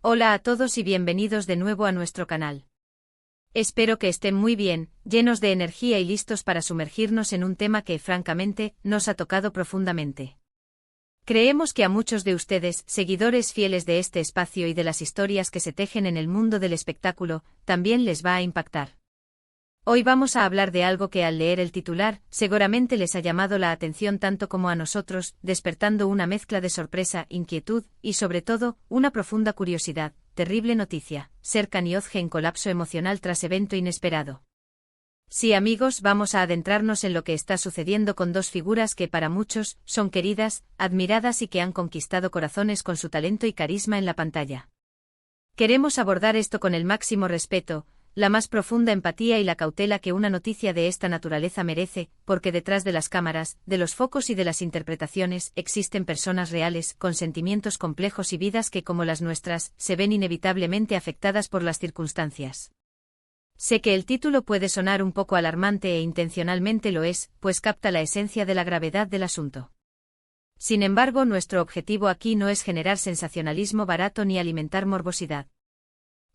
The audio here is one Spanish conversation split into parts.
Hola a todos y bienvenidos de nuevo a nuestro canal. Espero que estén muy bien, llenos de energía y listos para sumergirnos en un tema que, francamente, nos ha tocado profundamente. Creemos que a muchos de ustedes, seguidores fieles de este espacio y de las historias que se tejen en el mundo del espectáculo, también les va a impactar. Hoy vamos a hablar de algo que al leer el titular, seguramente les ha llamado la atención tanto como a nosotros, despertando una mezcla de sorpresa, inquietud, y sobre todo, una profunda curiosidad. Terrible noticia, Serkan Yozge en colapso emocional tras evento inesperado. Sí amigos, vamos a adentrarnos en lo que está sucediendo con dos figuras que para muchos, son queridas, admiradas y que han conquistado corazones con su talento y carisma en la pantalla. Queremos abordar esto con el máximo respeto, la más profunda empatía y la cautela que una noticia de esta naturaleza merece, porque detrás de las cámaras, de los focos y de las interpretaciones, existen personas reales, con sentimientos complejos y vidas que, como las nuestras, se ven inevitablemente afectadas por las circunstancias. Sé que el título puede sonar un poco alarmante e intencionalmente lo es, pues capta la esencia de la gravedad del asunto. Sin embargo, nuestro objetivo aquí no es generar sensacionalismo barato ni alimentar morbosidad.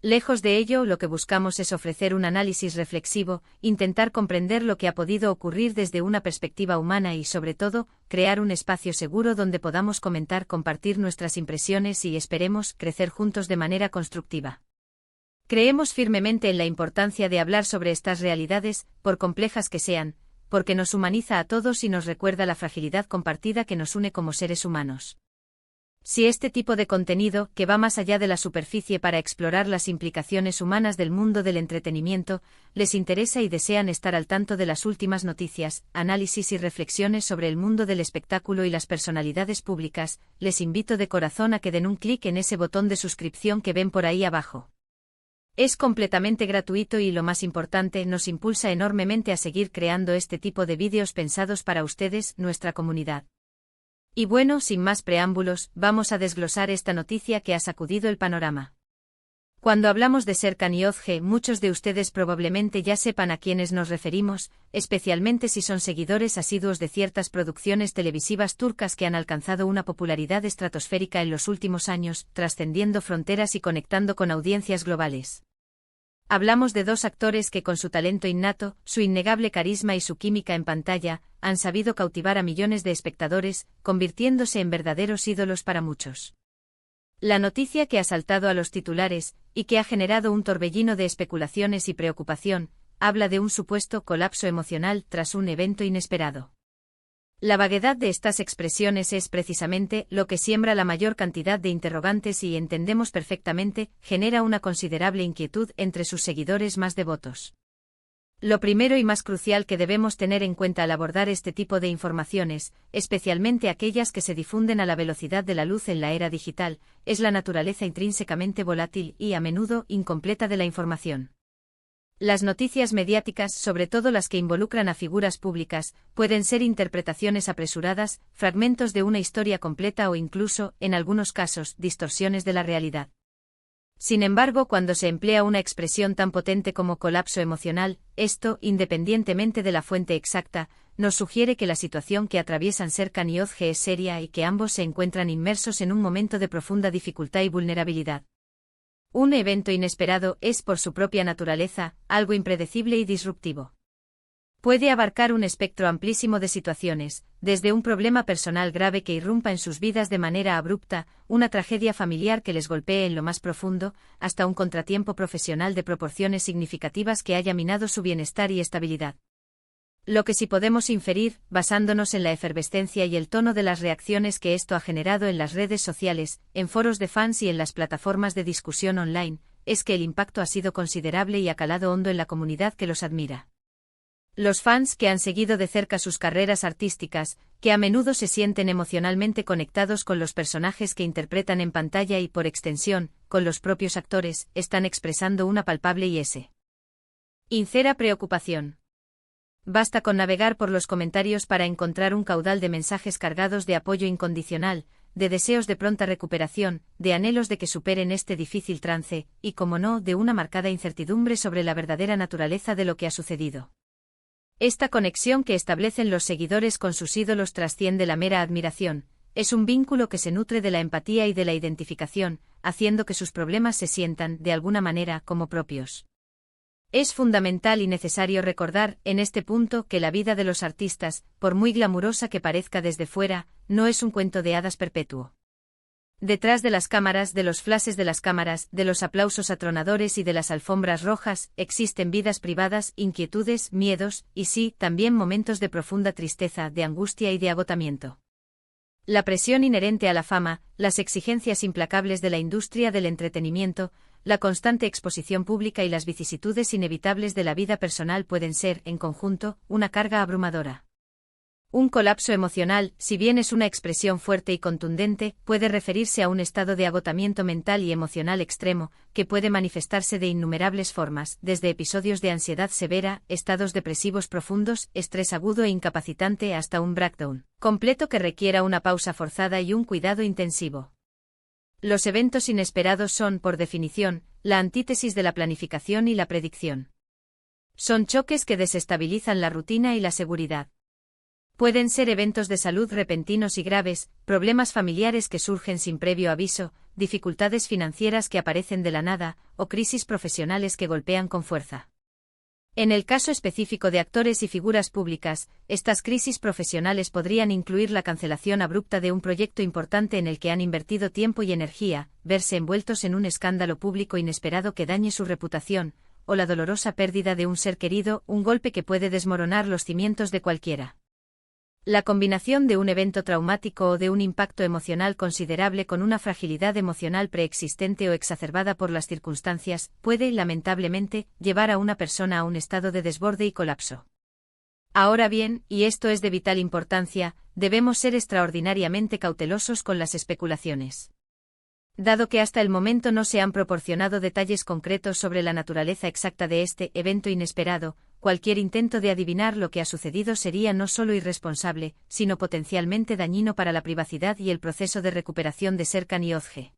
Lejos de ello, lo que buscamos es ofrecer un análisis reflexivo, intentar comprender lo que ha podido ocurrir desde una perspectiva humana y, sobre todo, crear un espacio seguro donde podamos comentar, compartir nuestras impresiones y, esperemos, crecer juntos de manera constructiva. Creemos firmemente en la importancia de hablar sobre estas realidades, por complejas que sean, porque nos humaniza a todos y nos recuerda la fragilidad compartida que nos une como seres humanos. Si este tipo de contenido, que va más allá de la superficie para explorar las implicaciones humanas del mundo del entretenimiento, les interesa y desean estar al tanto de las últimas noticias, análisis y reflexiones sobre el mundo del espectáculo y las personalidades públicas, les invito de corazón a que den un clic en ese botón de suscripción que ven por ahí abajo. Es completamente gratuito y, lo más importante, nos impulsa enormemente a seguir creando este tipo de vídeos pensados para ustedes, nuestra comunidad. Y bueno, sin más preámbulos, vamos a desglosar esta noticia que ha sacudido el panorama. Cuando hablamos de Serkan Yozge, muchos de ustedes probablemente ya sepan a quiénes nos referimos, especialmente si son seguidores asiduos de ciertas producciones televisivas turcas que han alcanzado una popularidad estratosférica en los últimos años, trascendiendo fronteras y conectando con audiencias globales. Hablamos de dos actores que con su talento innato, su innegable carisma y su química en pantalla, han sabido cautivar a millones de espectadores, convirtiéndose en verdaderos ídolos para muchos. La noticia que ha saltado a los titulares, y que ha generado un torbellino de especulaciones y preocupación, habla de un supuesto colapso emocional tras un evento inesperado. La vaguedad de estas expresiones es precisamente lo que siembra la mayor cantidad de interrogantes y, entendemos perfectamente, genera una considerable inquietud entre sus seguidores más devotos. Lo primero y más crucial que debemos tener en cuenta al abordar este tipo de informaciones, especialmente aquellas que se difunden a la velocidad de la luz en la era digital, es la naturaleza intrínsecamente volátil y, a menudo, incompleta de la información. Las noticias mediáticas, sobre todo las que involucran a figuras públicas, pueden ser interpretaciones apresuradas, fragmentos de una historia completa o incluso, en algunos casos, distorsiones de la realidad. Sin embargo, cuando se emplea una expresión tan potente como colapso emocional, esto, independientemente de la fuente exacta, nos sugiere que la situación que atraviesan Serkan y Yozge es seria y que ambos se encuentran inmersos en un momento de profunda dificultad y vulnerabilidad. Un evento inesperado es, por su propia naturaleza, algo impredecible y disruptivo. Puede abarcar un espectro amplísimo de situaciones, desde un problema personal grave que irrumpa en sus vidas de manera abrupta, una tragedia familiar que les golpee en lo más profundo, hasta un contratiempo profesional de proporciones significativas que haya minado su bienestar y estabilidad. Lo que sí podemos inferir, basándonos en la efervescencia y el tono de las reacciones que esto ha generado en las redes sociales, en foros de fans y en las plataformas de discusión online, es que el impacto ha sido considerable y ha calado hondo en la comunidad que los admira. Los fans que han seguido de cerca sus carreras artísticas, que a menudo se sienten emocionalmente conectados con los personajes que interpretan en pantalla y, por extensión, con los propios actores, están expresando una palpable y sincera preocupación. Basta con navegar por los comentarios para encontrar un caudal de mensajes cargados de apoyo incondicional, de deseos de pronta recuperación, de anhelos de que superen este difícil trance, y, como no, de una marcada incertidumbre sobre la verdadera naturaleza de lo que ha sucedido. Esta conexión que establecen los seguidores con sus ídolos trasciende la mera admiración, es un vínculo que se nutre de la empatía y de la identificación, haciendo que sus problemas se sientan, de alguna manera, como propios. Es fundamental y necesario recordar, en este punto, que la vida de los artistas, por muy glamurosa que parezca desde fuera, no es un cuento de hadas perpetuo. Detrás de las cámaras, de los flashes de las cámaras, de los aplausos atronadores y de las alfombras rojas, existen vidas privadas, inquietudes, miedos, y sí, también momentos de profunda tristeza, de angustia y de agotamiento. La presión inherente a la fama, las exigencias implacables de la industria del entretenimiento, la constante exposición pública y las vicisitudes inevitables de la vida personal pueden ser, en conjunto, una carga abrumadora. Un colapso emocional, si bien es una expresión fuerte y contundente, puede referirse a un estado de agotamiento mental y emocional extremo, que puede manifestarse de innumerables formas, desde episodios de ansiedad severa, estados depresivos profundos, estrés agudo e incapacitante hasta un breakdown completo que requiera una pausa forzada y un cuidado intensivo. Los eventos inesperados son, por definición, la antítesis de la planificación y la predicción. Son choques que desestabilizan la rutina y la seguridad. Pueden ser eventos de salud repentinos y graves, problemas familiares que surgen sin previo aviso, dificultades financieras que aparecen de la nada, o crisis profesionales que golpean con fuerza. En el caso específico de actores y figuras públicas, estas crisis profesionales podrían incluir la cancelación abrupta de un proyecto importante en el que han invertido tiempo y energía, verse envueltos en un escándalo público inesperado que dañe su reputación, o la dolorosa pérdida de un ser querido, un golpe que puede desmoronar los cimientos de cualquiera. La combinación de un evento traumático o de un impacto emocional considerable con una fragilidad emocional preexistente o exacerbada por las circunstancias puede, lamentablemente, llevar a una persona a un estado de desborde y colapso. Ahora bien, y esto es de vital importancia, debemos ser extraordinariamente cautelosos con las especulaciones. Dado que hasta el momento no se han proporcionado detalles concretos sobre la naturaleza exacta de este evento inesperado, cualquier intento de adivinar lo que ha sucedido sería no solo irresponsable, sino potencialmente dañino para la privacidad y el proceso de recuperación de Serkan y Ozge.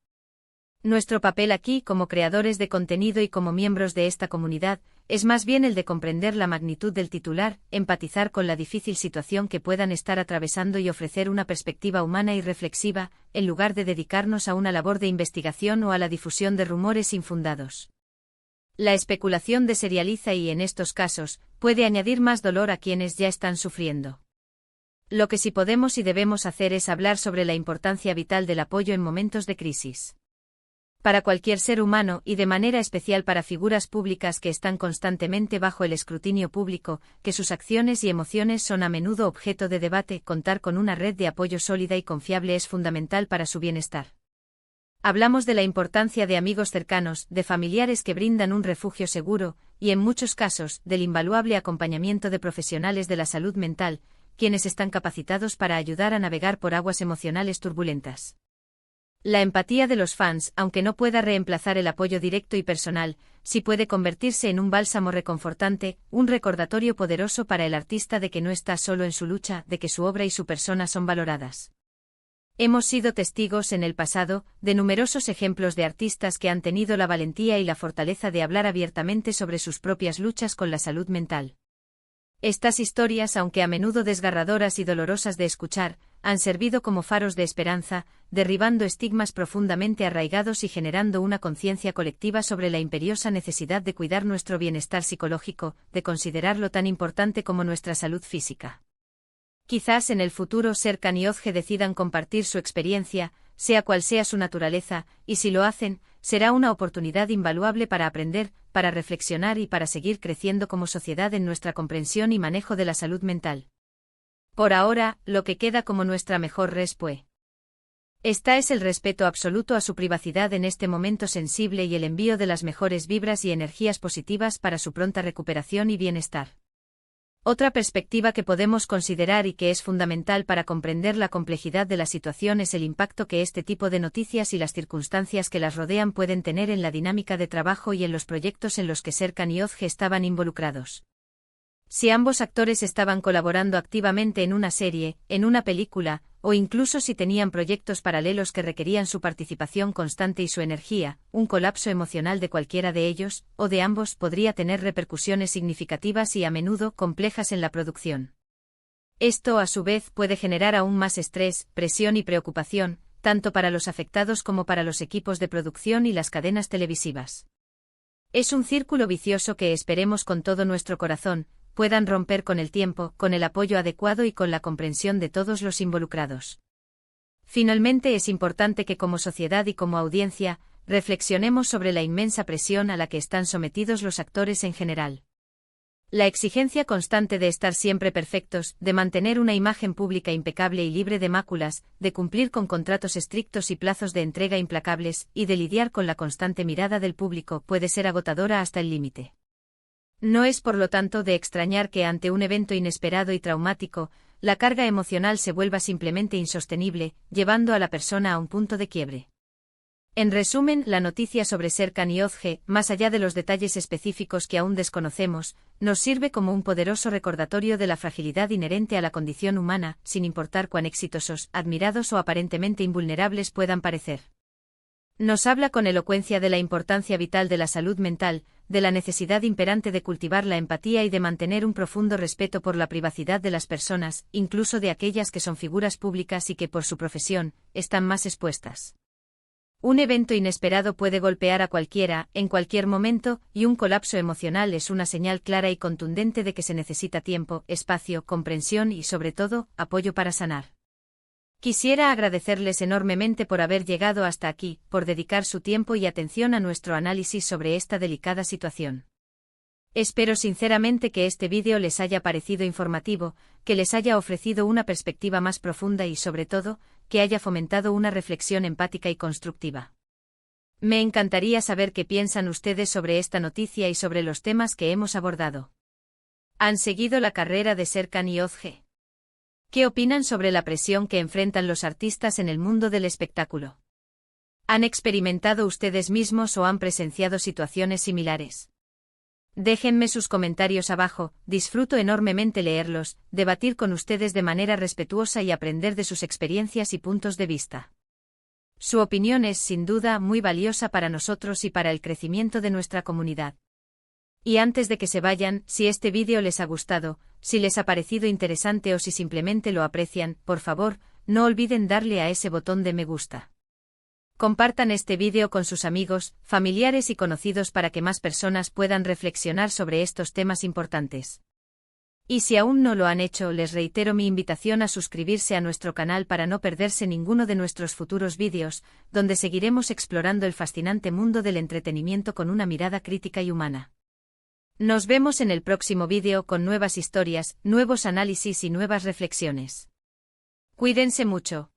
Nuestro papel aquí, como creadores de contenido y como miembros de esta comunidad, es más bien el de comprender la magnitud del titular, empatizar con la difícil situación que puedan estar atravesando y ofrecer una perspectiva humana y reflexiva, en lugar de dedicarnos a una labor de investigación o a la difusión de rumores infundados. La especulación deserializa y, en estos casos, puede añadir más dolor a quienes ya están sufriendo. Lo que sí podemos y debemos hacer es hablar sobre la importancia vital del apoyo en momentos de crisis. Para cualquier ser humano y de manera especial para figuras públicas que están constantemente bajo el escrutinio público, que sus acciones y emociones son a menudo objeto de debate, contar con una red de apoyo sólida y confiable es fundamental para su bienestar. Hablamos de la importancia de amigos cercanos, de familiares que brindan un refugio seguro, y en muchos casos, del invaluable acompañamiento de profesionales de la salud mental, quienes están capacitados para ayudar a navegar por aguas emocionales turbulentas. La empatía de los fans, aunque no pueda reemplazar el apoyo directo y personal, sí puede convertirse en un bálsamo reconfortante, un recordatorio poderoso para el artista de que no está solo en su lucha, de que su obra y su persona son valoradas. Hemos sido testigos en el pasado de numerosos ejemplos de artistas que han tenido la valentía y la fortaleza de hablar abiertamente sobre sus propias luchas con la salud mental. Estas historias, aunque a menudo desgarradoras y dolorosas de escuchar, han servido como faros de esperanza, derribando estigmas profundamente arraigados y generando una conciencia colectiva sobre la imperiosa necesidad de cuidar nuestro bienestar psicológico, de considerarlo tan importante como nuestra salud física. Quizás en el futuro Serkan y Ozge decidan compartir su experiencia, sea cual sea su naturaleza, y si lo hacen, será una oportunidad invaluable para aprender, para reflexionar y para seguir creciendo como sociedad en nuestra comprensión y manejo de la salud mental. Por ahora, lo que queda como nuestra mejor respuesta. Esta es el respeto absoluto a su privacidad en este momento sensible y el envío de las mejores vibras y energías positivas para su pronta recuperación y bienestar. Otra perspectiva que podemos considerar y que es fundamental para comprender la complejidad de la situación es el impacto que este tipo de noticias y las circunstancias que las rodean pueden tener en la dinámica de trabajo y en los proyectos en los que Serkan y Ozge estaban involucrados. Si ambos actores estaban colaborando activamente en una serie, en una película, o incluso si tenían proyectos paralelos que requerían su participación constante y su energía, un colapso emocional de cualquiera de ellos, o de ambos, podría tener repercusiones significativas y a menudo complejas en la producción. Esto, a su vez, puede generar aún más estrés, presión y preocupación, tanto para los afectados como para los equipos de producción y las cadenas televisivas. Es un círculo vicioso que esperemos con todo nuestro corazón puedan romper con el tiempo, con el apoyo adecuado y con la comprensión de todos los involucrados. Finalmente es importante que como sociedad y como audiencia, reflexionemos sobre la inmensa presión a la que están sometidos los actores en general. La exigencia constante de estar siempre perfectos, de mantener una imagen pública impecable y libre de máculas, de cumplir con contratos estrictos y plazos de entrega implacables, y de lidiar con la constante mirada del público puede ser agotadora hasta el límite. No es por lo tanto de extrañar que ante un evento inesperado y traumático, la carga emocional se vuelva simplemente insostenible, llevando a la persona a un punto de quiebre. En resumen, la noticia sobre Serkan Yozge, más allá de los detalles específicos que aún desconocemos, nos sirve como un poderoso recordatorio de la fragilidad inherente a la condición humana, sin importar cuán exitosos, admirados o aparentemente invulnerables puedan parecer. Nos habla con elocuencia de la importancia vital de la salud mental, de la necesidad imperante de cultivar la empatía y de mantener un profundo respeto por la privacidad de las personas, incluso de aquellas que son figuras públicas y que por su profesión, están más expuestas. Un evento inesperado puede golpear a cualquiera, en cualquier momento, y un colapso emocional es una señal clara y contundente de que se necesita tiempo, espacio, comprensión y, sobre todo, apoyo para sanar. Quisiera agradecerles enormemente por haber llegado hasta aquí, por dedicar su tiempo y atención a nuestro análisis sobre esta delicada situación. Espero sinceramente que este vídeo les haya parecido informativo, que les haya ofrecido una perspectiva más profunda y, sobre todo, que haya fomentado una reflexión empática y constructiva. Me encantaría saber qué piensan ustedes sobre esta noticia y sobre los temas que hemos abordado. ¿Han seguido la carrera de Serkan Yozge? ¿Qué opinan sobre la presión que enfrentan los artistas en el mundo del espectáculo? ¿Han experimentado ustedes mismos o han presenciado situaciones similares? Déjenme sus comentarios abajo, disfruto enormemente leerlos, debatir con ustedes de manera respetuosa y aprender de sus experiencias y puntos de vista. Su opinión es sin duda muy valiosa para nosotros y para el crecimiento de nuestra comunidad. Y antes de que se vayan, si este vídeo les ha gustado, si les ha parecido interesante o si simplemente lo aprecian, por favor, no olviden darle a ese botón de me gusta. Compartan este vídeo con sus amigos, familiares y conocidos para que más personas puedan reflexionar sobre estos temas importantes. Y si aún no lo han hecho, les reitero mi invitación a suscribirse a nuestro canal para no perderse ninguno de nuestros futuros vídeos, donde seguiremos explorando el fascinante mundo del entretenimiento con una mirada crítica y humana. Nos vemos en el próximo vídeo con nuevas historias, nuevos análisis y nuevas reflexiones. Cuídense mucho.